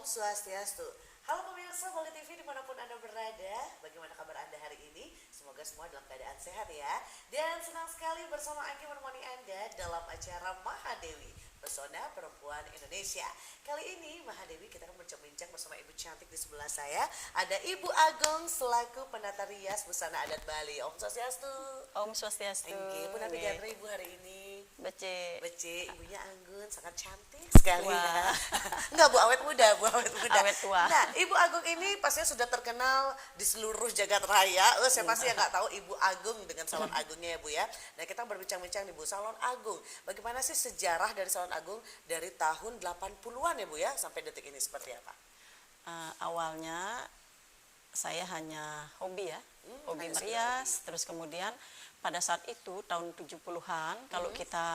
Swastiastu. Halo pemirsa Bali TV dimanapun Anda berada, bagaimana kabar Anda hari ini? Semoga semua dalam keadaan sehat ya. Dan senang sekali bersama Anggi menemani Anda dalam acara Mahadewi, Pesona Perempuan Indonesia. Kali ini Mahadewi kita akan berbincang bersama ibu cantik di sebelah saya. Ada Ibu Agung selaku penata rias busana adat Bali. Om Swastiastu. Om Swastiastu. Anggi, pun nabi gandra ibu hari ini. Bece. Bece, ibunya Anggun sangat cantik sekali. Wah. Enggak Bu, awet muda, Bu awet muda. Awet tua. Nah, Ibu Agung ini pastinya sudah terkenal di seluruh jagat raya. Siapa sih yang nggak tahu Ibu Agung dengan Salon Agungnya ya Bu ya. Nah, kita berbincang-bincang nih Bu, Salon Agung. Bagaimana sih sejarah dari Salon Agung dari tahun 80-an ya Bu ya sampai detik ini seperti apa? Awalnya saya hanya hobi ya, hobi merias. Terus kemudian pada saat itu tahun 70-an kalau kita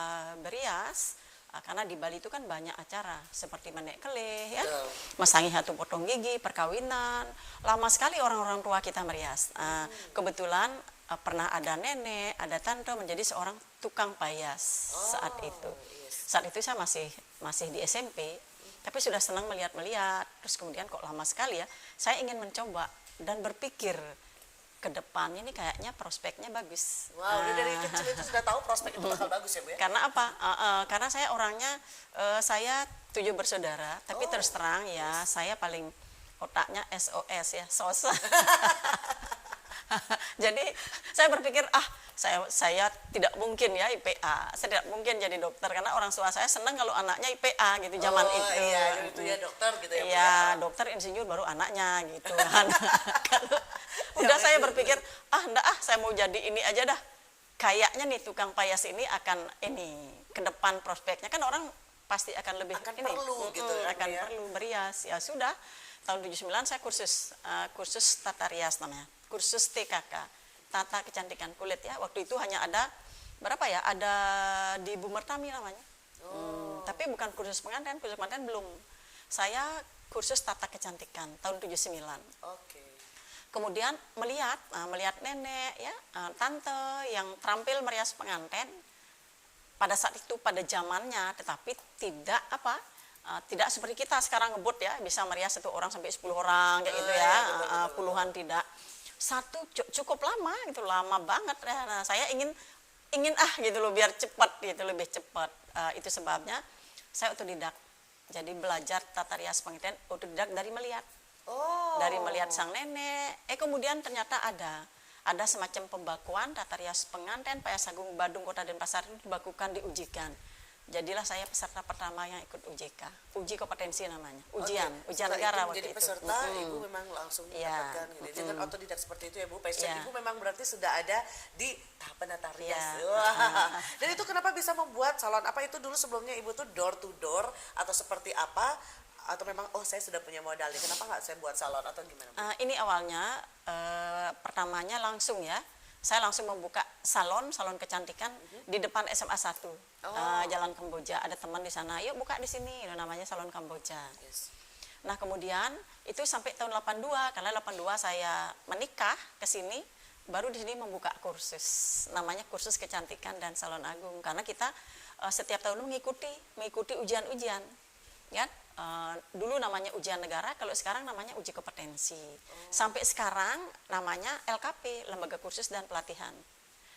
berias, karena di Bali itu kan banyak acara seperti menek keleh ya, masangi hatu potong gigi, perkawinan. Lama sekali orang-orang tua kita merias. Kebetulan pernah ada nenek, ada tante menjadi seorang tukang payas saat itu. Saat itu saya masih di SMP, tapi sudah senang melihat-melihat. Terus kemudian kok lama sekali ya, saya ingin mencoba dan berpikir ke depan ini kayaknya prospeknya bagus. Wow, udah dari kecil itu sudah tahu prospek itu bakal bagus ya Bu ya? Karena apa? Karena saya orangnya, saya 7 bersaudara, tapi terus terang ya saya paling otaknya SOS ya, SOS. Jadi saya berpikir saya tidak mungkin ya IPA, saya tidak mungkin jadi dokter karena orang tua saya senang kalau anaknya IPA gitu zaman itu. Iya, itu ya dokter gitu ya. Iya, dokter insinyur baru anaknya gitu kan. Udah saya berpikir enggak saya mau jadi ini aja dah. Kayaknya nih tukang payas ini akan ke depan prospeknya kan orang pasti akan lebih perlu gitu akan perlu berias. Ya sudah, tahun 79 saya kursus tata rias namanya. Kursus TKK, tata kecantikan kulit ya. Waktu itu hanya ada berapa ya? Ada di Bu Mertami namanya. Tapi bukan kursus pengantin belum. Saya kursus tata kecantikan tahun 79. Oke. Kemudian melihat nenek ya, tante yang terampil merias pengantin pada saat itu pada zamannya, tetapi tidak seperti kita sekarang ngebut ya, bisa merias 1 orang sampai 10 orang kayak gitu ya, puluhan tidak. Satu cukup lama gitu, lama banget ya. Nah, saya ingin gitu loh biar cepat gitu, lebih cepat. Itu sebabnya saya otodidak. Jadi belajar tata rias pengantin otodidak dari melihat. Dari melihat sang nenek. Kemudian ternyata ada semacam pembakuan tata rias pengantin Payas Agung Badung Kota Denpasar itu dibakukan, diujikan. Jadilah saya peserta pertama yang ikut UJK, uji kompetensi namanya, ujian negara waktu itu. Jadi itu. peserta, Ibu memang langsung mendapatkan gitu. Dengan otodidak seperti itu ya Bu, passion Ibu memang berarti sudah ada di tahap penata rias. Dan itu kenapa bisa membuat salon? Apa itu dulu sebelumnya Ibu tuh door to door atau seperti apa? Atau memang saya sudah punya modal nih, kenapa nggak saya buat salon atau gimana Bu? Ini awalnya pertamanya langsung ya. Saya langsung membuka salon kecantikan di depan SMA 1, Jalan Kamboja. Ada teman di sana, yuk buka di sini, namanya Salon Kamboja. Nah kemudian itu sampai tahun 82, karena 82 saya menikah ke sini, baru di sini membuka kursus, namanya kursus kecantikan dan Salon Agung. Karena kita setiap tahun mengikuti ujian-ujian, ya. Dulu namanya ujian negara, kalau sekarang namanya uji kompetensi. Sampai sekarang namanya LKP, Lembaga Kursus dan Pelatihan.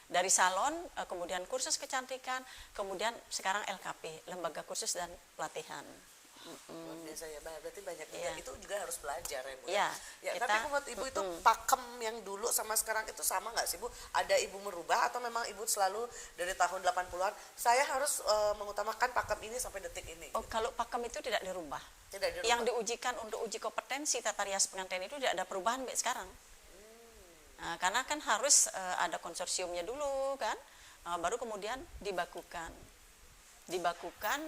Dari salon, kemudian kursus kecantikan, kemudian sekarang LKP, Lembaga Kursus dan Pelatihan. Biasa ya, berarti banyak juga. Itu juga harus belajar ya Bu. Kita, tapi menurut Ibu itu pakem yang dulu sama sekarang itu sama nggak sih Bu? Ada Ibu merubah atau memang Ibu selalu dari tahun 80-an saya harus mengutamakan pakem ini sampai detik ini? Kalau pakem itu tidak dirubah. Tidak dirubah. Yang diujikan untuk uji kompetensi tata rias pengantin itu tidak ada perubahan sampai sekarang. Nah, karena kan harus ada konsorsiumnya dulu kan, baru kemudian dibakukan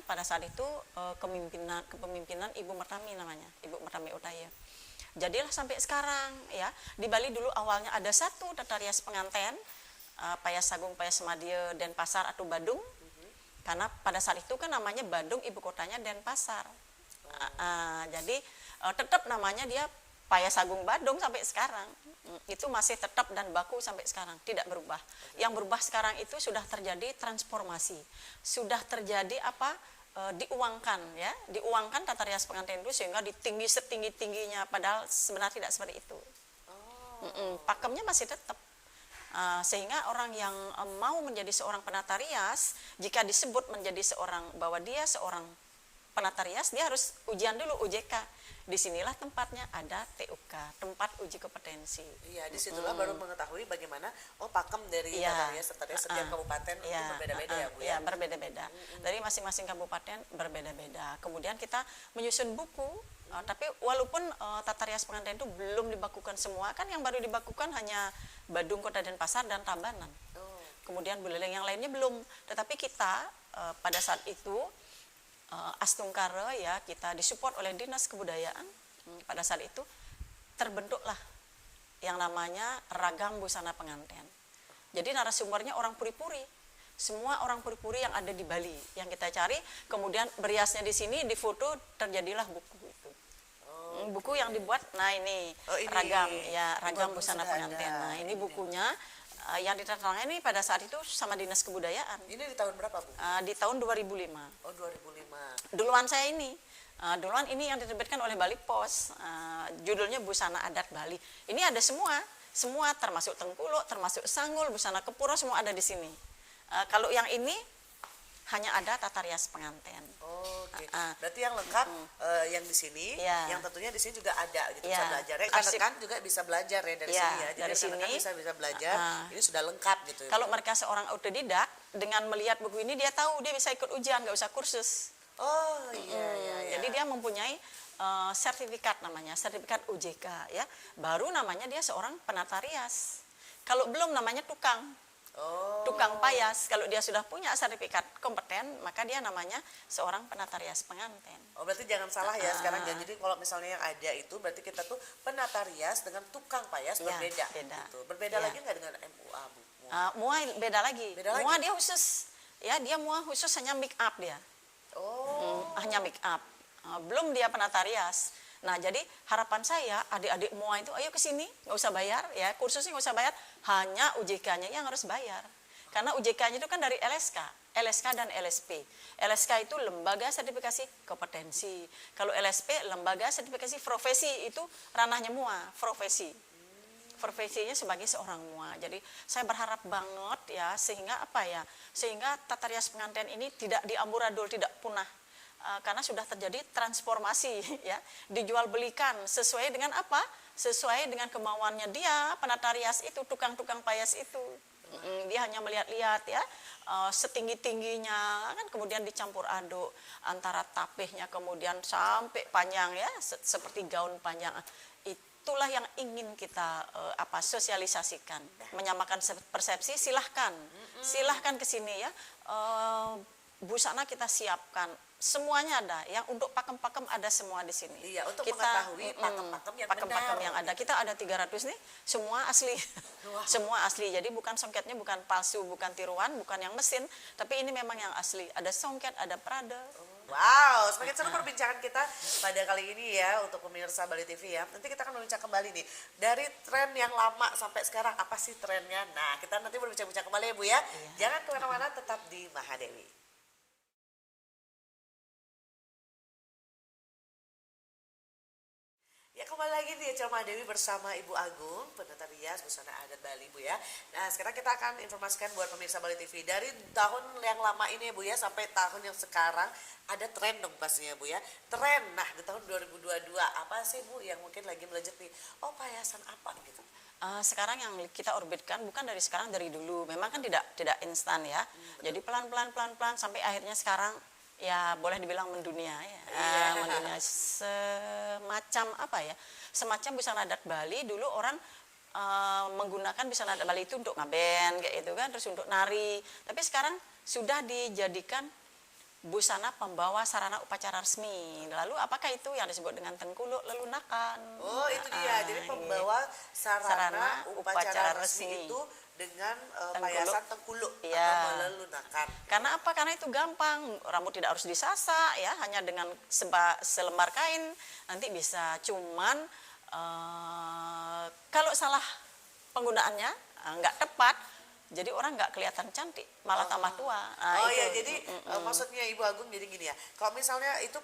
pada saat itu kepemimpinan Ibu Mertami namanya, Ibu Mertami Utaya. Jadilah sampai sekarang ya, di Bali dulu awalnya ada 1 tata rias pengantin Payas Agung, Payas Madya, Denpasar atau Badung. Karena pada saat itu kan namanya Badung, ibu kotanya Denpasar. Jadi tetap namanya dia Payas Agung Badung sampai sekarang. Itu masih tetap dan baku sampai sekarang, tidak berubah. Yang berubah sekarang itu sudah terjadi transformasi, sudah terjadi diuangkan ya, diuangkan tata rias pengantin itu sehingga ditinggi setinggi-tingginya, padahal sebenarnya tidak seperti itu. Pakemnya masih tetap. Sehingga orang yang mau menjadi seorang penata rias, jika disebut menjadi seorang, bahwa dia seorang penata rias, dia harus ujian dulu UJK. Disinilah tempatnya ada TUK, tempat uji kompetensi. Iya, disitulah baru mengetahui bagaimana pakem dari tata rias setiap kabupaten itu berbeda-beda ya Bu ya. Iya, berbeda-beda. Dari masing-masing kabupaten berbeda-beda. Kemudian kita menyusun buku, tapi walaupun tata rias pengantin itu belum dibakukan semua, kan yang baru dibakukan hanya Badung, Kota Denpasar dan Tabanan. Kemudian Buleleng yang lainnya belum. Tetapi kita pada saat itu Astungkare ya, kita disupport oleh Dinas Kebudayaan. Pada saat itu terbentuklah yang namanya ragam busana pengantin. Jadi narasumbernya orang Puri-Puri. Semua orang Puri-Puri yang ada di Bali yang kita cari, kemudian beriasnya di sini, difoto, terjadilah buku itu. Buku yang dibuat, nah ini, ragam busana pengantin. Nah, ini bukunya yang diterangkan ini pada saat itu sama Dinas Kebudayaan. Ini di tahun berapa Bu? Di tahun 2005. Oh 2005. Duluan saya ini. Duluan ini yang diterbitkan oleh Bali Pos. Judulnya Busana Adat Bali. Ini ada semua termasuk tengkuluk, termasuk sanggul, busana kepura, semua ada di sini. Kalau yang ini hanya ada tata rias pengantin. Oke. Berarti yang lengkap yang di sini, yang tentunya di sini juga ada gitu bisa belajar. Rekan-rekan juga bisa belajar ya dari sini ya. Jadi dari sini bisa belajar. Ini sudah lengkap gitu. Kalau mereka seorang autodidak, dengan melihat buku ini dia tahu dia bisa ikut ujian, nggak usah kursus. Oh iya. Jadi dia mempunyai sertifikat namanya, sertifikat UJK ya. Baru namanya dia seorang penata rias. Kalau belum namanya tukang. Tukang payas. Kalau dia sudah punya sertifikat kompeten, maka dia namanya seorang penata rias pengantin. Oh berarti jangan salah ya sekarang. Jadi kalau misalnya yang ada itu berarti kita tuh penata rias dengan tukang payas berbeda. Gitu. Berbeda lagi nggak dengan MUA Bu? MUA beda lagi. MUA dia khusus. Ya, dia MUA khusus hanya make up dia. Hanya make up. Belum dia penata rias. Nah, jadi harapan saya adik-adik MUA itu ayo ke sini, nggak usah bayar ya, kursusnya nggak usah bayar, hanya UJK-nya yang harus bayar. Karena UJK-nya itu kan dari LSK dan LSP. LSK itu lembaga sertifikasi kompetensi. Kalau LSP lembaga sertifikasi profesi, itu ranahnya MUA, profesi. Profesinya sebagai seorang MUA. Jadi saya berharap banget ya sehingga sehingga tata rias pengantin ini tidak diamburadul, tidak punah. Karena sudah terjadi transformasi ya, dijual belikan sesuai dengan apa? Sesuai dengan kemauannya dia, penata rias itu, tukang-tukang payas itu. Dia hanya melihat-lihat ya, setinggi-tingginya kan, kemudian dicampur aduk antara tapihnya kemudian sampai panjang ya, seperti gaun panjang. Itulah yang ingin kita sosialisasikan, menyamakan persepsi. Silahkan ke sini ya, busana kita siapkan. Semuanya ada, yang untuk pakem-pakem ada semua di sini. Iya, untuk mengetahui pakem-pakem yang ada. Kita ada 300 nih, semua asli. Semua asli. Jadi bukan songketnya bukan palsu, bukan tiruan, bukan yang mesin, tapi ini memang yang asli. Ada songket, ada prada. Wow, semakin seru perbincangan kita pada kali ini ya untuk pemirsa Bali TV ya. Nanti kita akan berbincang kembali nih dari tren yang lama sampai sekarang, apa sih trennya. Nah, kita nanti berbincang-bincang kembali ya Bu ya. Jangan kemana-mana, tetap di Mahadewi. Ya kembali lagi di acara Mahadewi bersama Ibu Agung, penata rias busana adat Bali Bu ya. Nah sekarang kita akan informasikan buat pemirsa Bali TV dari tahun yang lama ini ya Bu ya sampai tahun yang sekarang ada tren dong pastinya Bu ya. Tren, nah di tahun 2022 apa sih Bu yang mungkin lagi melejit nih? Oh payasan apa gitu? Sekarang yang kita orbitkan bukan dari sekarang, dari dulu. Memang kan tidak instan ya. Jadi pelan-pelan sampai akhirnya sekarang ya boleh dibilang mendunia ya. Mendunia semacam busana adat Bali. Dulu orang menggunakan busana adat Bali itu untuk ngaben kayak itu kan, terus untuk nari. Tapi sekarang sudah dijadikan busana pembawa sarana upacara resmi. Lalu apakah itu yang disebut dengan tengkuluk lelunakan? Oh itu dia, jadi pembawa sarana upacara resmi itu dengan payasan tengkuluk atau melelunakan. Karena apa? Karena itu gampang, rambut tidak harus disasak ya, hanya dengan selembar kain nanti bisa. Cuman kalau salah penggunaannya nggak tepat, Jadi orang nggak kelihatan cantik, malah tambah tua. Oh iya, jadi maksudnya Ibu Agung jadi gini ya. Kalau misalnya itu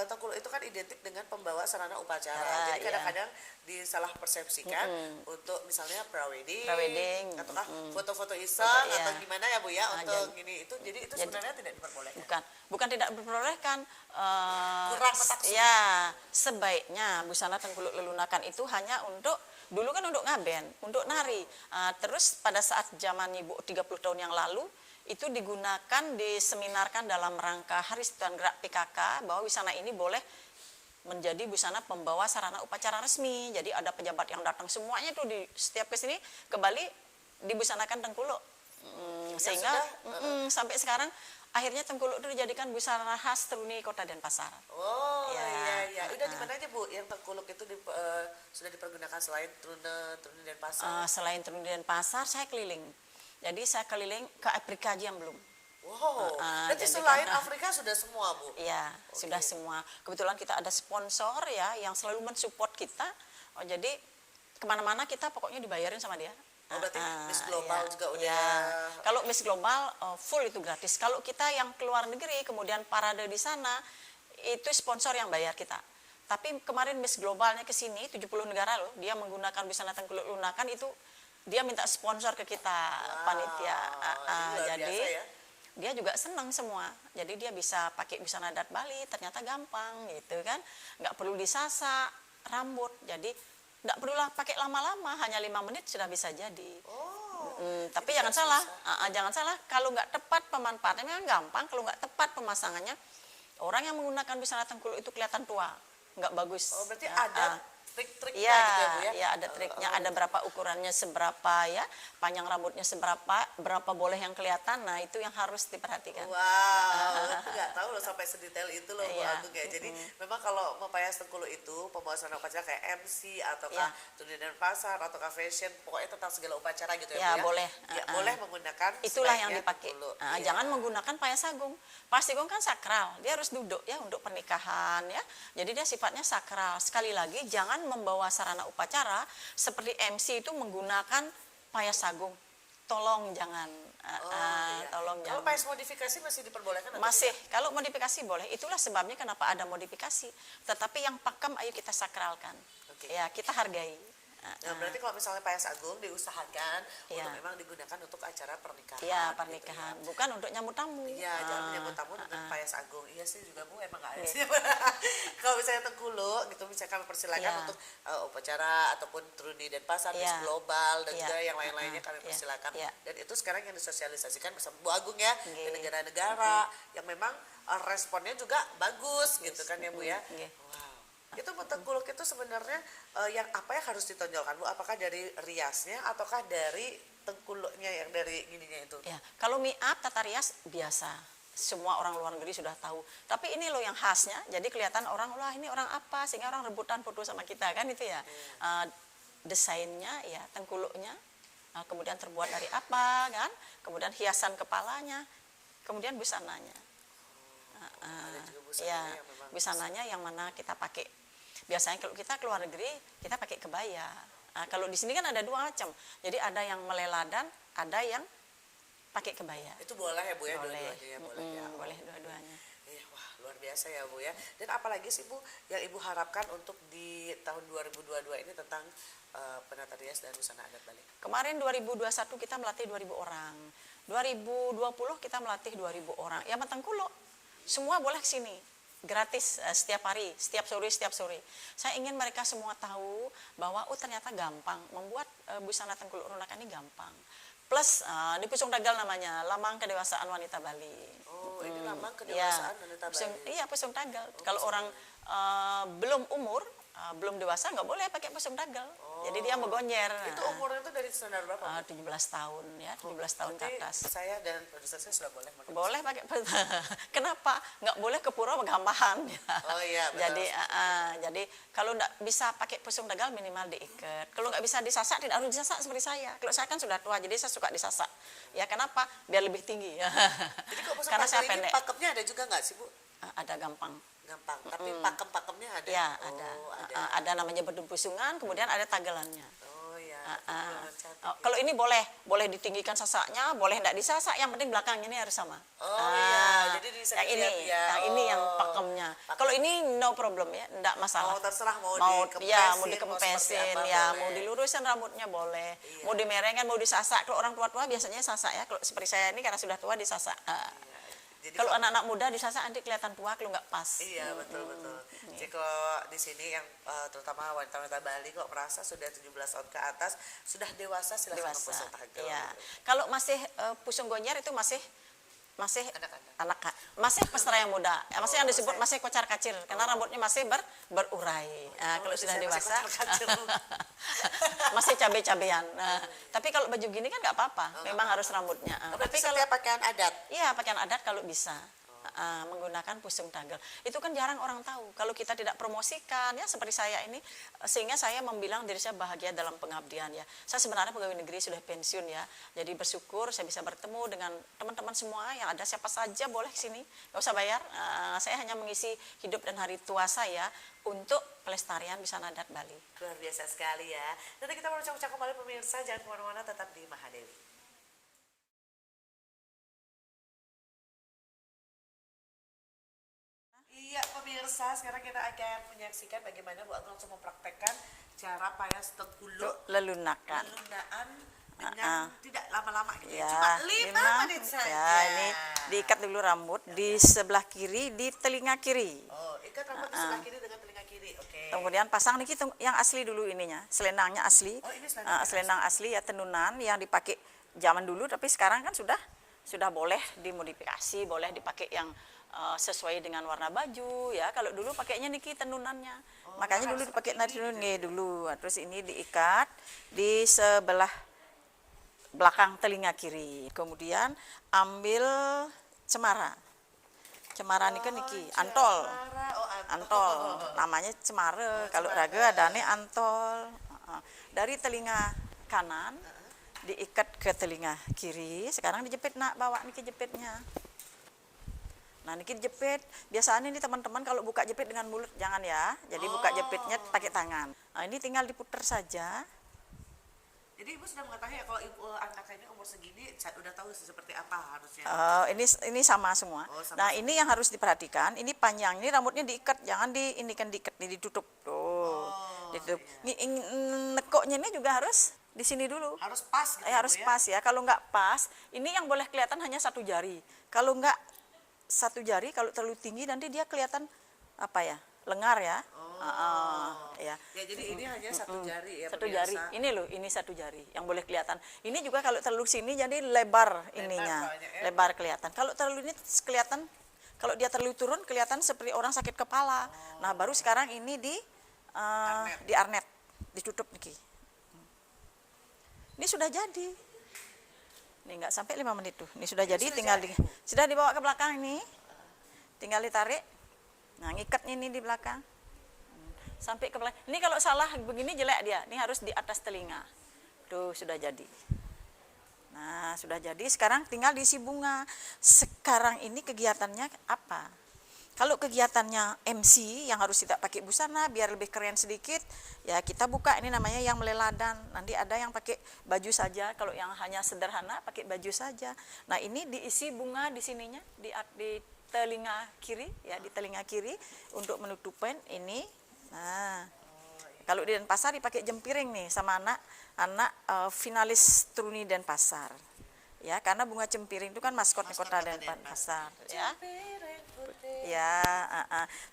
Tengkuluk itu kan identik dengan pembawa sarana upacara. Jadi Iya. kadang-kadang disalah persepsikan untuk misalnya prawedding, Prawedding, ataukah foto-foto iseng Foto, iya. atau gimana ya Bu ya untuk jadi- ini itu. Jadi itu sebenarnya tidak diperbolehkan. Bukan tidak diperbolehkan. Kurang metaksur. Ya, sebaiknya busana Tengkuluk Lelunakan itu hanya untuk dulu kan untuk ngaben, untuk nari. Terus pada saat zaman Ibu 30 tahun yang lalu itu digunakan, diseminarkan dalam rangka Hari Sentuhan Gerak PKK bahwa busana ini boleh menjadi busana pembawa sarana upacara resmi. Jadi ada pejabat yang datang semuanya itu di setiap ke sini ke Bali dibusanakan Tengkuluk. Sehingga sampai sekarang akhirnya Tengkuluk itu dijadikan busana khas Truni Kota Denpasar. Oh Ya. iya. Udah di mana aja Bu yang Tengkuluk itu sudah dipergunakan selain Truni Denpasar? Selain Truni Denpasar, saya keliling. Jadi saya keliling ke Afrika aja yang belum. Wow, berarti jadi selain kan, Afrika sudah semua Bu? Iya, sudah semua. Kebetulan kita ada sponsor ya yang selalu mensupport kita. Jadi kemana-mana kita pokoknya dibayarin sama dia. Oh, berarti Miss Global juga udah. Iya. Kalau Miss Global full itu gratis. Kalau kita yang keluar negeri kemudian parade di sana itu sponsor yang bayar kita. Tapi kemarin Miss Globalnya ke sini 70 negara loh, dia menggunakan busana Tengkuluk Lelunakan itu dia minta sponsor ke kita panitia. Ini luar Jadi biasa ya. dia juga senang semua. Jadi dia bisa pakai busana adat Bali, ternyata gampang gitu kan. Nggak perlu disasak rambut. Jadi nggak perlu pakai lama-lama, hanya 5 menit sudah bisa jadi. Tapi jangan salah, jangan salah kalau nggak tepat pemanfaatannya memang gampang, kalau nggak tepat pemasangannya, orang yang menggunakan busana Tengkuluk itu kelihatan tua, nggak bagus. Oh, berarti ada trik-triknya Iya, gitu ya Bu ya? ya ada triknya, ada berapa ukurannya seberapa ya, panjang rambutnya seberapa, berapa boleh yang kelihatan, nah itu yang harus diperhatikan. Wow, itu nggak tahu loh sampai sedetail itu loh Bu Iya. Agung ya. Jadi memang kalau mempayas Tengkuluk itu pembawa sarana upacara kayak MC ataukah Iya. Truni Denpasar ataukah fashion, pokoknya tentang segala upacara gitu ya Ya, Bu ya? boleh. Ya, boleh menggunakan Itulah yang sebaiknya dipakai. Tengkuluk. Iya. Jangan menggunakan payas agung. Payas agung kan sakral, dia harus duduk ya untuk pernikahan ya. Jadi dia sifatnya sakral. Sekali lagi jangan membawa sarana upacara seperti MC itu menggunakan payas agung. Tolong jangan. Iya. Tolong Kalau jangan. payas modifikasi masih diperbolehkan atau Masih, tidak? kalau modifikasi boleh. Itulah sebabnya kenapa ada modifikasi. Tetapi yang pakem ayo kita sakralkan. Oke. Ya, kita hargai. Nah, berarti kalau misalnya payas agung diusahakan Iya. untuk memang digunakan untuk acara pernikahan. Ya, gitu pernikahan, bukan untuk nyambut tamu. Iya, jangan menyambut tamu dengan payas agung. Iya sih juga Bu, emang nggak ada sih. Kalau misalnya Tengkuluk gitu, misalnya kami persilakan Iya. untuk upacara ataupun Truni Denpasar, Miss Iya. Global dan Iya. juga yang lain-lainnya kami Iya. persilakan. Iya. Dan itu sekarang yang disosialisasikan bersama Bu Agung ya ke Nggih. negara-negara yang memang responnya juga bagus gitu kan ya Bu ya. Nggih. Wow. Itu Tengkuluk itu sebenarnya yang apa yang harus ditonjolkan Bu? Apakah dari riasnya ataukah dari Tengkuluknya yang dari gininya itu? Ya, kalau mie up tata rias biasa. Semua orang luar negeri sudah tahu. Tapi ini loh yang khasnya. Jadi kelihatan orang, wah ini orang apa? Sehingga orang rebutan foto sama kita kan itu ya. Desainnya ya Tengkuluknya. Kemudian terbuat dari apa kan? Kemudian hiasan kepalanya. Kemudian busananya. Ada juga busananya Ya, yang memang busananya yang mana kita pakai. Biasanya kalau kita keluar negeri kita pakai kebaya. Kalau di sini kan ada dua macam. Jadi ada yang meleladan, ada yang pakai kebaya. itu boleh ya Bu ya, Boleh. dua-duanya ya boleh ya. Boleh dua-duanya. Iya, wah luar biasa ya Bu ya. Dan apalagi sih Bu yang Ibu harapkan untuk di tahun 2022 ini tentang penata rias dan busana adat Bali? Kemarin 2021 kita melatih 2.000 orang. 2020 kita melatih 2.000 orang. Ya Tengkuluk, semua boleh ke sini. Gratis setiap hari, setiap sore. Saya ingin mereka semua tahu bahwa ternyata gampang membuat busana Tengkuluk Lelunakan ini gampang. Plus di Pusung Dagal namanya, Lambang Kedewasaan Wanita Bali. Oh, ini lambang kedewasaan wanita Bali. Iya, Pusung Dagal. Kalau orang belum umur, belum dewasa nggak boleh pakai Pusung Dagal. Jadi dia menggonyer. Itu umurnya itu dari standar berapa? Bu? 17 tahun ya, 17 tahun ke Berarti atas. saya dan produser saya sudah boleh memakai. Boleh pakai kenapa nggak boleh ke pura Gambahan ya. Oh iya, betul. Jadi kalau nggak bisa pakai pusung dagal minimal diikat. Kalau nggak bisa disasak tidak harus disasak seperti saya. Kalau saya kan sudah tua jadi saya suka disasak. Ya kenapa? Biar lebih tinggi. Jadi kok pusung Karena saya dagal ini pendek. pakemnya ada juga nggak sih Bu? Ada gampang. Gampang, tapi pakem-pakemnya ada? Ya Oh, ada. ada. Ada namanya bedung pusungan, kemudian ada tagelannya. Oh ya, Oh, kalau ini boleh ditinggikan sasaknya, boleh enggak disasak, yang penting belakang ini harus sama. Iya, jadi bisa yang ini, dilihat ya. yang ini yang pakemnya. Kalau ini no problem ya, enggak masalah. Oh, terserah mau mau dikempesin, dikempesin, seperti apa, ya, boleh. mau dilurusin rambutnya boleh, mau dimerengkan, mau disasak. Kalau orang tua-tua biasanya sasak ya. Kalau seperti saya ini karena sudah tua disasak. Jadi Kalau anak-anak muda disasak nanti kelihatan tua kalau nggak pas. iya, betul. Jadi kalau di sini yang terutama wanita-wanita Bali kok merasa sudah 17 tahun ke atas sudah dewasa, silahkan Dewasa. pusung tagel. Iya. Kalau masih pusung gonyar itu masih Anak-anak. masih peserta yang muda. Masih yang disebut saya- masih kocar kacir karena rambutnya masih berurai. Kalau berarti sudah saya masih dewasa kocar-kacir. masih cabai-cabean. Tapi kalau baju gini kan nggak apa-apa. Memang harus rambutnya. Tapi Tapi kalau kalau pakaian adat. iya pakaian adat kalau bisa menggunakan pusung tagel. Itu kan jarang orang tahu. Kalau kita tidak promosikan ya seperti saya ini, sehingga saya membilang diri saya bahagia dalam pengabdian ya. Saya sebenarnya pegawai negeri sudah pensiun ya. Jadi bersyukur saya bisa bertemu dengan teman-teman semua yang ada, siapa saja boleh sini, nggak usah bayar. Saya hanya mengisi hidup dan hari tua saya untuk pelestarian busana adat Bali. Luar biasa sekali ya. Nanti kita berbincang kembali pemirsa, jangan kemana-mana, tetap di Mahadewi. Iya pemirsa, sekarang kita akan menyaksikan bagaimana Bu Ageng langsung mempraktekkan cara payas tengkuluk Lelunakan. lunaan dengan tidak lama-lama gitu. Ya, Cuma 5 menit saja. Ya, ini diikat dulu rambut di sebelah kiri, di telinga kiri. Oh, ikat rambut di sebelah kiri dengan telinga kiri. Oke. Kemudian pasang niki yang asli dulu ininya, selendangnya asli. Oh, ini selendang selendang asli ya, tenunan yang dipakai zaman dulu, tapi sekarang kan sudah boleh dimodifikasi, boleh dipakai yang sesuai dengan warna baju ya. Kalau dulu pakainya niki tenunannya. Makanya dulu dipakai tenun dulu. Terus ini diikat di sebelah belakang telinga kiri. Kemudian ambil cemara. Cemara niki antol. Antol. Namanya cemara. Kalau raga adane antol. Dari telinga kanan diikat ke telinga kiri. Sekarang dijepit nak, bawa niki jepitnya. Nah, niki dijepit. Biasanya ini teman-teman kalau buka jepit dengan mulut jangan ya. Jadi buka jepitnya pakai tangan. Nah, ini tinggal diputar saja. Jadi Ibu sudah mengetahui ya kalau Ibu anak ini umur segini udah tahu seperti apa harusnya. Ini sama semua. Sama Nah, ini yang harus diperhatikan. Ini panjang. Ini rambutnya diikat, jangan ini kan diikat, ditutup. Tuh. Ditutup. Nekoknya ini juga harus di sini dulu. Harus pas gitu. Harus Bu, ya? pas ya. Kalau nggak pas, ini yang boleh kelihatan hanya satu jari. Kalau nggak satu jari, kalau terlalu tinggi nanti dia kelihatan apa ya? Lengar ya. Ya. Ya, jadi ini hanya satu jari ya. Satu pemirsa. jari. Ini loh, ini satu jari yang boleh kelihatan. Ini juga kalau terlalu sini jadi lebar ininya. banyak ya. Lebar kelihatan. Kalau terlalu ini kelihatan, kalau dia terlalu turun kelihatan seperti orang sakit kepala. Nah, baru sekarang ini di arnet, ditutup niki. Ini sudah jadi. Ini nggak sampai 5 menit tuh. Ini sudah jadi, sudah dibawa ke belakang ini. Tinggal ditarik. Nah, ngikatnya ini di belakang. Sampai ke belakang. Ini kalau salah begini jelek dia. Ini harus di atas telinga. Tuh, sudah jadi. Nah, sudah jadi. Sekarang tinggal diisi bunga. Sekarang ini kegiatannya apa? Kalau kegiatannya MC yang harus tidak pakai busana biar lebih keren sedikit, ya kita buka ini namanya yang meleladan. Nanti ada yang pakai baju saja, kalau yang hanya sederhana pakai baju saja. Nah, ini diisi bunga di sininya, di telinga kiri ya, di telinga kiri untuk menutupin ini. Nah, kalau di Denpasar dipakai jempiring nih sama anak finalis Truni Denpasar. Ya, karena bunga jempiring itu kan maskotnya kota Denpasar ya. Ya,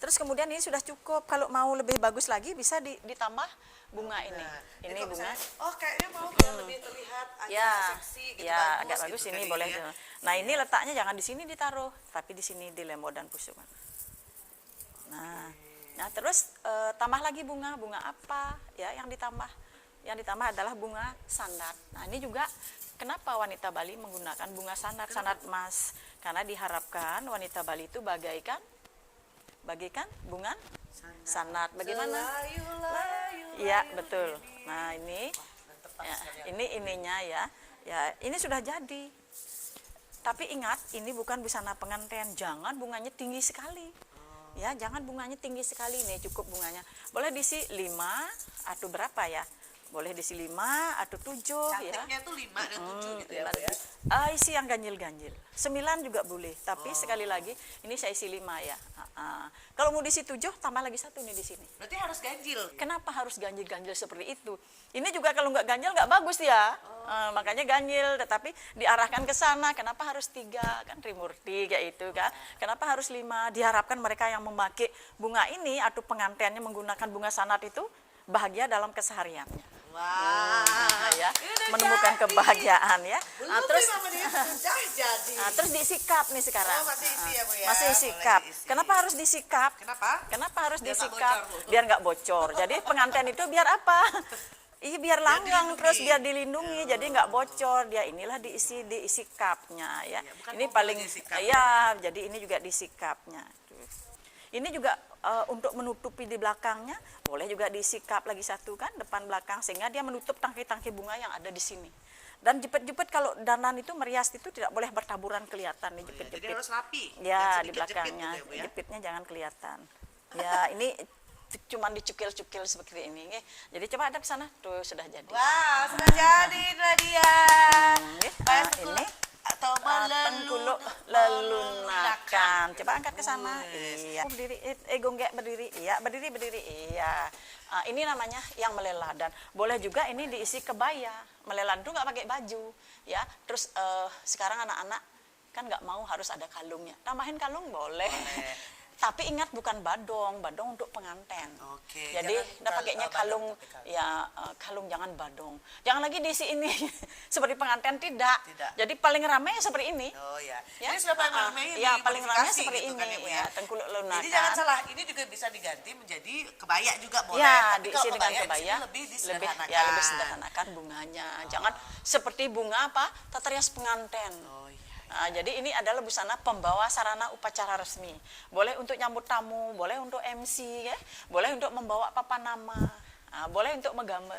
terus kemudian ini sudah cukup. Kalau mau lebih bagus lagi bisa ditambah bunga ini. Ini bunga. Kayaknya mau biar lebih terlihat agak seksi gitu. Ya, agak bagus gitu ini kan boleh. ya. Nah, ini letaknya jangan di sini ditaruh, tapi di sini di lembo dan pusungan. Nah, terus tambah lagi bunga apa ya yang ditambah? Yang ditambah adalah bunga sandat. Nah, ini juga kenapa wanita Bali menggunakan bunga sandat emas? Karena diharapkan wanita Bali itu bagaikan bunga sandat. Bagaimana? Iya, betul. Nah, ini ininya ya. Ya, ini sudah jadi. Tapi ingat, ini bukan busana pengantin. Jangan bunganya tinggi sekali. Ya, jangan bunganya tinggi sekali nih, cukup bunganya. Boleh diisi 5 atau berapa ya? Boleh diisi 5 atau 7 ya. Cantiknya tuh 5 dan 7 gitu ya, 5 Bu ya. isi yang ganjil-ganjil. 9 juga boleh, tapi sekali lagi ini saya isi 5 ya. Kalau mau diisi 7 tambah lagi 1 nih di sini. Berarti harus ganjil. Kenapa harus ganjil-ganjil seperti itu? Ini juga kalau nggak ganjil nggak bagus ya. Makanya ganjil, tetapi diarahkan ke sana. Kenapa harus 3? Kan Trimurti kayak itu kan. Kenapa harus 5? Diharapkan mereka yang memakai bunga ini atau pengantinnya menggunakan bunga sanat itu bahagia dalam kesehariannya. Wah, Ya, ini udah menemukan jadi. kebahagiaan ya. Belum Terus 5 menit sudah jadi. terus disikap nih sekarang. Oh, masih isi ya, Bu ya? Masih Boleh disikap. diisi. Kenapa harus disikap? Kenapa? Kenapa harus Biar nggak disikap? bocor, Bu. Biar nggak bocor. Jadi pengantin itu biar apa? Iya, biar langgang, dilindungi. terus biar dilindungi, jadi nggak bocor. Dia inilah diisi kapnya ya. bukan Ini mobil paling disikap. ya, jadi ini juga disikapnya. Ini juga untuk menutupi di belakangnya, boleh juga disikap lagi satu kan, depan belakang, sehingga dia menutup tangki-tangki bunga yang ada di sini. Dan jepit-jepit, kalau danan itu merias itu tidak boleh bertaburan kelihatan nih Jadi jepit-jepit. harus rapi. Ya, Dan di sedikit jepit belakangnya, gitu ya, Bu ya? jepitnya jangan kelihatan. Ya, ini cuman dicukil-cukil seperti ini. Jadi coba ada ke sana, tuh sudah jadi. Wah, sudah jadi Nadia. Ini atau Tengkuluk lelunakan. Coba angkat ke sana. Iya. Berdiri, gonggek berdiri. Iya, berdiri. Iya. Ini namanya yang meleleh, dan boleh juga ini diisi kebaya. Meleleh itu nggak pakai baju, ya. Terus sekarang anak-anak kan nggak mau harus ada kalungnya. Tambahin kalung boleh. Tapi ingat, bukan badong untuk pengantin. Oke, Jadi jangan udah pakainya badong, kalung, tapi kalung. ya kalung, jangan badong. Jangan lagi diisi ini seperti pengantin, tidak. Tidak. Jadi paling ramai seperti ini. Oh ya. Ya, Ini sudah paling ramai ya, paling ramai dimodifikasi seperti gitu ini kan, ya, Bu ya, Tengkuluk lelunakan. Jadi jangan salah, ini juga bisa diganti menjadi kebaya juga boleh. Ya, Tapi diisi kalau dengan di kebaya, sini lebih disederhanakan. ya lebih sederhanakan bunganya. Jangan seperti bunga apa? Tata rias pengantin. Oh iya. Jadi ini adalah busana pembawa sarana upacara resmi. Boleh untuk nyambut tamu, boleh untuk MC, ya, boleh untuk membawa papan nama, boleh untuk menggambar.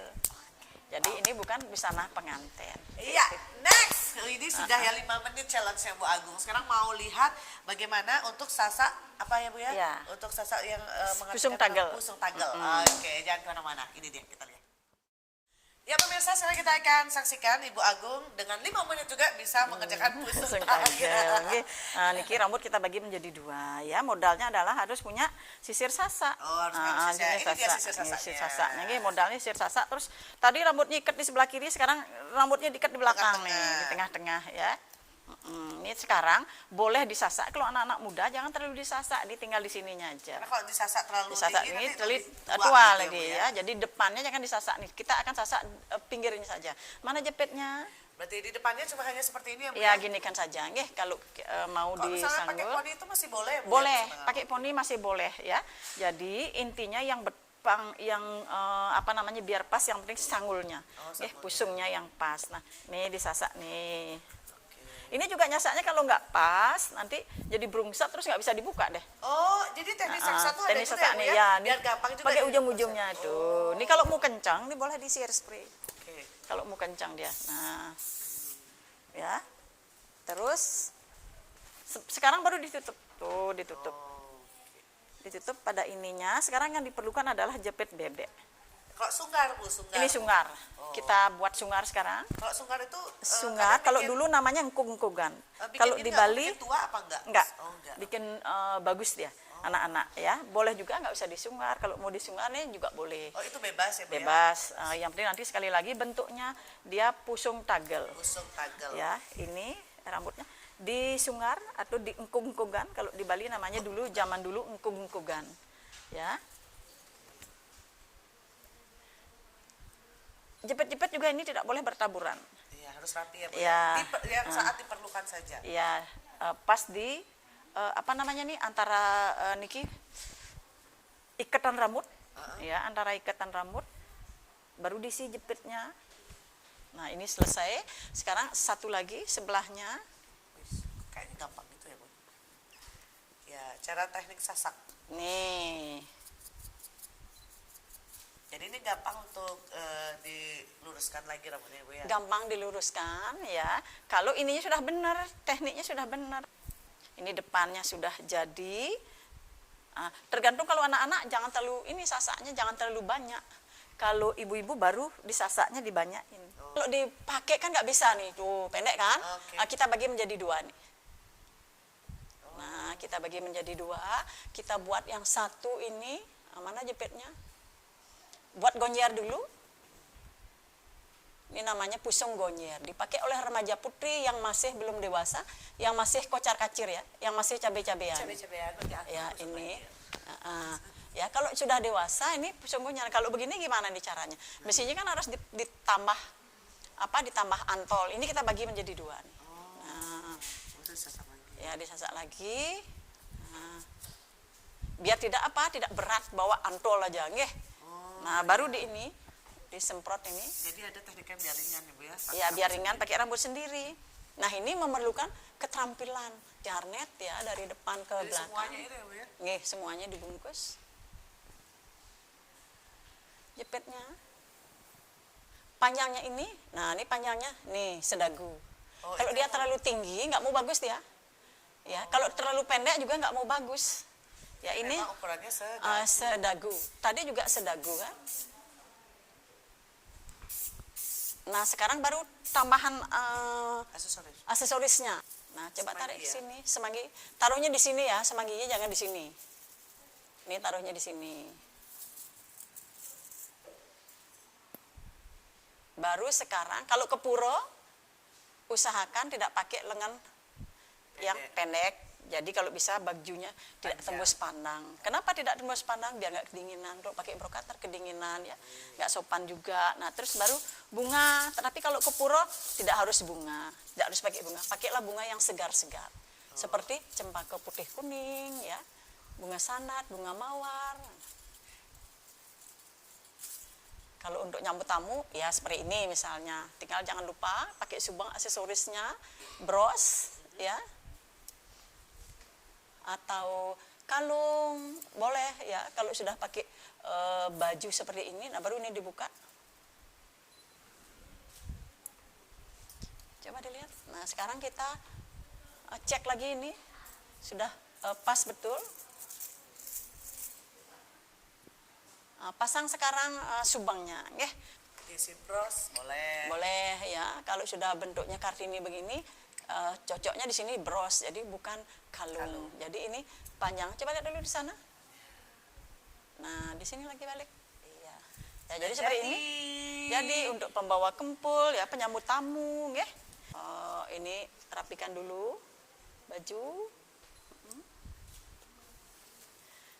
Jadi ini bukan busana pengantin. Iya, next. Ini sudah ya 5 menit challenge-nya Bu Agung. Sekarang mau lihat bagaimana untuk sasak apa ya Bu ya? Ya. Untuk sasak yang Pusung mengerjakan tagel. Pusung tagel. Oke, jangan kemana-mana. Ini dia, kita lihat. Ya pemirsa, sekarang kita akan saksikan Ibu Agung dengan 5 menit juga bisa mengerjakan pusung tagel. Oke. Niki rambut kita bagi menjadi 2 ya. Modalnya adalah harus punya sisir sasak. Oh, harus punya sisir. Ini dia sisir sasaknya. Sisir sasaknya. Ini modalnya sisir sasak. Terus tadi rambutnya ikat di sebelah kiri, sekarang rambutnya diikat di belakang nih, di tengah-tengah ya. Ini sekarang boleh disasak. Kalau anak-anak muda jangan terlalu disasak, ditinggal di sininya aja. Karena kalau disasak terlalu Disasak tinggi ini nanti telit lebih tua gitu lagi Bu ya. Jadi depannya jangan disasak nih. Kita akan sasak pinggirnya saja. Mana jepitnya? Berarti di depannya cuma hanya seperti ini ya Bu? Ya, ginikan saja. Nggih, kalau mau Kalau misalnya pakai disanggul. poni itu masih boleh ya, Bu? Boleh, Ya, pakai poni masih boleh ya. Jadi intinya yang apa namanya, biar pas, yang penting sanggulnya. sanggulnya. Pusungnya yang pas. Nah, nih disasak nih. Ini juga nyasaknya kalau nggak pas, nanti jadi berungsat terus nggak bisa dibuka deh. Oh, jadi teknik sasak tuh ada Teknik juga sasak ya, Bu nih, ya? nih, Biar gampang juga. pakai di- ujung-ujungnya tuh. Ini kalau mau kencang, ini boleh di hair spray. Oke. Kalau mau kencang dia. Nah, ya. Terus sekarang baru ditutup. Tuh, ditutup. Ditutup pada ininya. Sekarang yang diperlukan adalah jepit bebek. Kalau sunggar Bu, sunggar. Ini sunggar. Kita buat sunggar sekarang. Kalau sunggar itu Sunggar, kalau dulu namanya engkung-engkungan. Kalau di Bali tua apa enggak? enggak. Oh, enggak. Bikin bagus dia. Anak-anak ya. Boleh juga, nggak usah disunggar. Kalau mau disunggar nih juga boleh. Oh, itu bebas ya, Bu? Ya? Bebas. Yang penting nanti sekali lagi bentuknya dia pusung tagel. Pusung tagel. Ya, ini rambutnya disunggar atau diengkung-engkungan. Kalau di Bali namanya dulu, zaman dulu engkung-engkungan. Ya. Jepit-jepit juga ini tidak boleh bertaburan. Iya, harus rapi ya, Bu. Ya. Yang saat diperlukan saja. Ya, pas di apa namanya nih, antara niki ikatan rambut, ya, antara ikatan rambut baru diisi jepitnya. Nah, ini selesai. Sekarang satu lagi sebelahnya. Wis, kayaknya gampang gitu ya, Bu. Ya, cara teknik sasak. Nih. Jadi ini gampang untuk diluruskan lagi rambutnya, Bu ya. Gampang diluruskan ya. Kalau ininya sudah benar, tekniknya sudah benar. Ini depannya sudah jadi. Tergantung, kalau anak-anak jangan terlalu, ini sasaknya jangan terlalu banyak. Kalau ibu-ibu baru disasaknya dibanyakin. Kalau dipakai kan nggak bisa nih, tuh pendek kan? Kita bagi menjadi dua nih. Nah, kita bagi menjadi dua. Kita buat yang satu ini, mana jepitnya? Buat gonjer dulu. Ini namanya pusung gonjer. Dipakai oleh remaja putri yang masih belum dewasa, yang masih kocar-kacir ya, yang masih cabai-cabean. Cabai-cabean. Ya, ini. Ya, kalau sudah dewasa ini pusung gonjer. Kalau begini gimana nih caranya? Mestinya kan harus ditambah ditambah antol. Ini kita bagi menjadi dua nih. Nah, ya disasak lagi. Nah, biar tidak berat bawa antol aja, nggih. Nah, baru disemprot ini. Jadi ada tekniknya biar ringan ya Bu ya? Ya, biar ringan pakai rambut sendiri. Nah, ini memerlukan keterampilan jarnet ya dari depan ke Jadi belakang. semuanya ini ya Bu ya? Nggih, semuanya dibungkus. Jepitnya. Panjangnya ini, nah ini panjangnya nih sedagu. Kalau dia terlalu tinggi nggak mau bagus dia. Ya, kalau terlalu pendek juga nggak mau bagus. Ya, ini memang ukurannya sedagu. Tadi juga sedagu kan. Nah, sekarang baru tambahan aksesorisnya. Nah, coba tarik ke sini, semanggi. Taruhnya di sini ya, semangginya jangan di sini. Ini taruhnya di sini. Baru sekarang kalau ke puro usahakan tidak pakai lengan yang pendek. Jadi kalau bisa bajunya tidak tembus pandang. Kenapa tidak tembus pandang? Biar nggak kedinginan. Kalau pakai brokater kedinginan ya, nggak sopan juga. Nah, terus baru bunga. Tapi kalau ke puro tidak harus bunga, tidak harus pakai bunga. Pakailah bunga yang segar-segar, seperti cempaka putih kuning ya, bunga sanat, bunga mawar. Kalau untuk nyambut tamu ya seperti ini misalnya. Tinggal jangan lupa pakai subang aksesorisnya, bros ya. Atau kalung boleh ya kalau sudah pakai baju seperti ini. Nah, baru ini dibuka. Coba dilihat. Nah, sekarang kita cek lagi ini sudah pas betul. Pasang sekarang subangnya, nggih. Diisi bros boleh. Boleh ya. Kalau sudah bentuknya Kartini begini, cocoknya di sini bros, jadi bukan kalung. Jadi ini panjang. Coba lihat dulu di sana. Nah, di sini lagi balik. Iya. Ya, jadi seperti ini. Jadi untuk pembawa kempul ya, penyambut tamu, nggih. Ini rapikan dulu baju.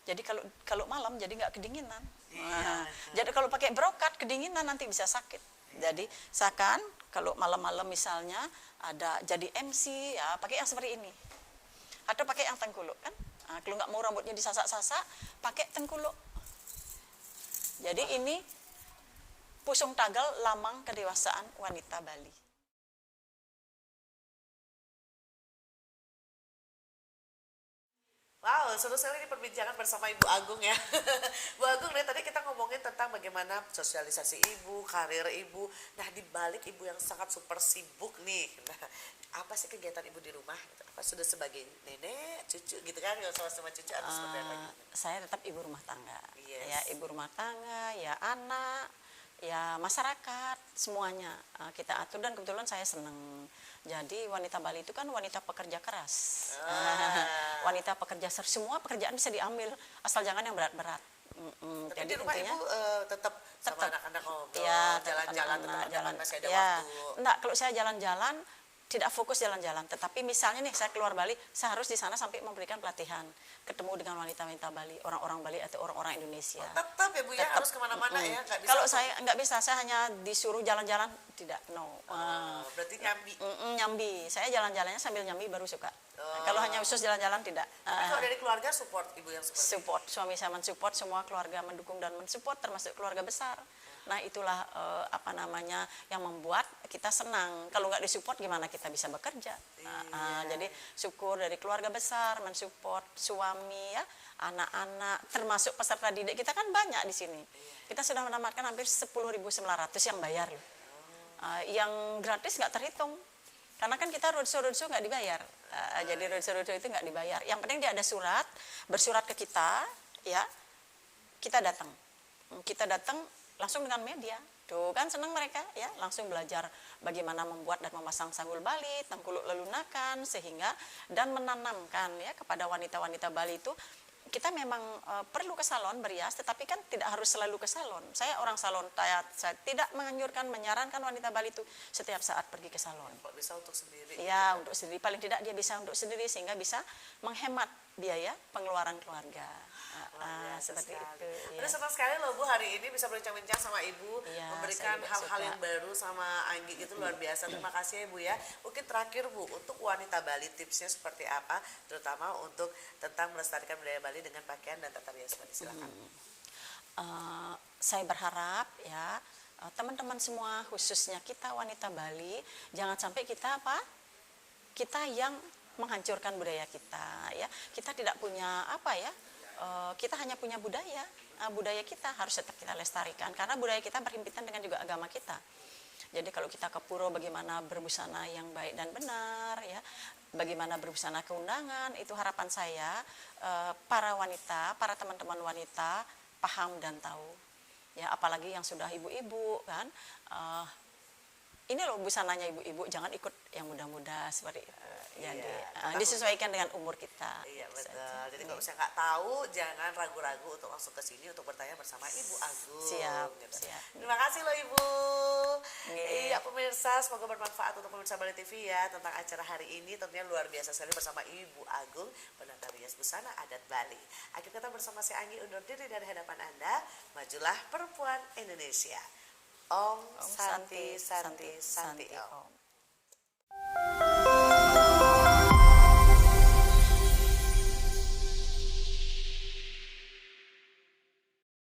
Jadi kalau malam jadi nggak kedinginan. Nah, jadi kalau pakai brokat kedinginan nanti bisa sakit. Jadi usahakan kalau malam-malam misalnya ada jadi MC ya pakai yang seperti ini. Atau pakai yang tengkuluk kan. Nah, kalau nggak mau rambutnya disasak-sasak, pakai tengkuluk. Jadi ini pusung tagal lamang kedewasaan wanita Bali. Wow, seru sekali ini perbincangan bersama Ibu Agung ya. Bu Agung, dari tadi kita ngomongin tentang bagaimana sosialisasi ibu, karir ibu. Nah, di balik ibu yang sangat super sibuk nih. Nah, apa sih kegiatan ibu di rumah? Apa sudah sebagai nenek, cucu gitu kan? Sama-sama cucu atau seperti apa? Saya tetap ibu rumah tangga. Yes. Ya, ibu rumah tangga, ya anak, ya masyarakat, semuanya kita atur dan kebetulan saya senang. Jadi wanita Bali itu kan wanita pekerja keras, wanita pekerja semua pekerjaan bisa diambil asal jangan yang berat-berat. Tapi Jadi di rumah intinya, ibu tetap sama anak-anak ngobrol, ya, jalan-jalan, jalan, masih ada ya, waktu. enggak, kalau saya jalan-jalan tidak fokus jalan-jalan, tetapi misalnya nih saya keluar Bali, saya harus di sana sampai memberikan pelatihan, ketemu dengan wanita-wanita Bali, orang-orang Bali atau orang-orang Indonesia. Tetap ya Bu ya, harus kemana-mana ya, nggak bisa. Kalau saya nggak bisa, saya hanya disuruh jalan-jalan, tidak, no. Berarti nyambi. Nyambi, saya jalan-jalannya sambil nyambi baru suka. Kalau hanya khusus jalan-jalan tidak. Tapi kalau dari keluarga support ibu yang seperti Support, suami saya mensupport, semua keluarga mendukung dan mensupport, termasuk keluarga besar. Nah, itulah yang membuat kita senang. Kalau nggak disupport gimana kita bisa bekerja? Jadi syukur dari keluarga besar mensupport suami ya, anak-anak, termasuk peserta didik kita kan banyak di sini. Kita sudah menamatkan hampir 10.900 yang bayar loh. Yang gratis nggak terhitung. Karena kan kita roadshow nggak dibayar. Jadi roadshow itu nggak dibayar. Yang penting dia ada surat, bersurat ke kita, ya, kita datang. langsung dengan media. Tuh kan senang mereka ya, langsung belajar bagaimana membuat dan memasang sanggul Bali, tengkuluk lelunakan, sehingga dan menanamkan ya kepada wanita-wanita Bali itu kita memang perlu ke salon berias, tetapi kan tidak harus selalu ke salon. Saya orang salon, saya tidak menganjurkan, menyarankan wanita Bali itu setiap saat pergi ke salon. Kok bisa untuk sendiri? Ya, untuk sendiri, paling tidak dia bisa untuk sendiri sehingga bisa menghemat biaya pengeluaran keluarga. Seperti sekali. itu. Ya. Udah senang sekali loh Bu hari ini bisa berbincang-bincang sama Ibu, Iya, memberikan saya juga hal-hal suka. yang baru sama Anggi itu luar biasa. Terima kasih ya Bu ya. Mungkin terakhir Bu, untuk wanita Bali tipsnya seperti apa, terutama untuk tentang melestarikan budaya Bali dengan pakaian dan tata rias Bali. Silakan. Saya berharap ya teman-teman semua, khususnya kita wanita Bali, jangan sampai kita kita yang menghancurkan budaya kita ya. Kita tidak punya kita hanya punya budaya. Budaya kita harus tetap kita lestarikan karena budaya kita berhimpitan dengan juga agama kita. Jadi kalau kita ke pura bagaimana berbusana yang baik dan benar ya, bagaimana berbusana keundangan, itu harapan saya para wanita, para teman-teman wanita paham dan tahu. Ya, apalagi yang sudah ibu-ibu kan, ini loh busananya ibu-ibu, jangan ikut yang muda-muda seperti itu. Jadi disesuaikan dengan umur kita. Iya betul. Jadi kalau misalnya nggak tahu, jangan ragu-ragu untuk langsung ke sini untuk bertanya bersama Ibu Agung. Siap, Gitu. siap. Terima kasih loh Ibu. Nggih. Iya pemirsa, semoga bermanfaat untuk pemirsa Bali TV ya tentang acara hari ini. Tentunya luar biasa sekali bersama Ibu Agung, penata rias busana adat Bali. Akhir kata bersama si Anggi undur diri dari hadapan Anda. Majulah perempuan Indonesia. Om Santi Santi Santi Om.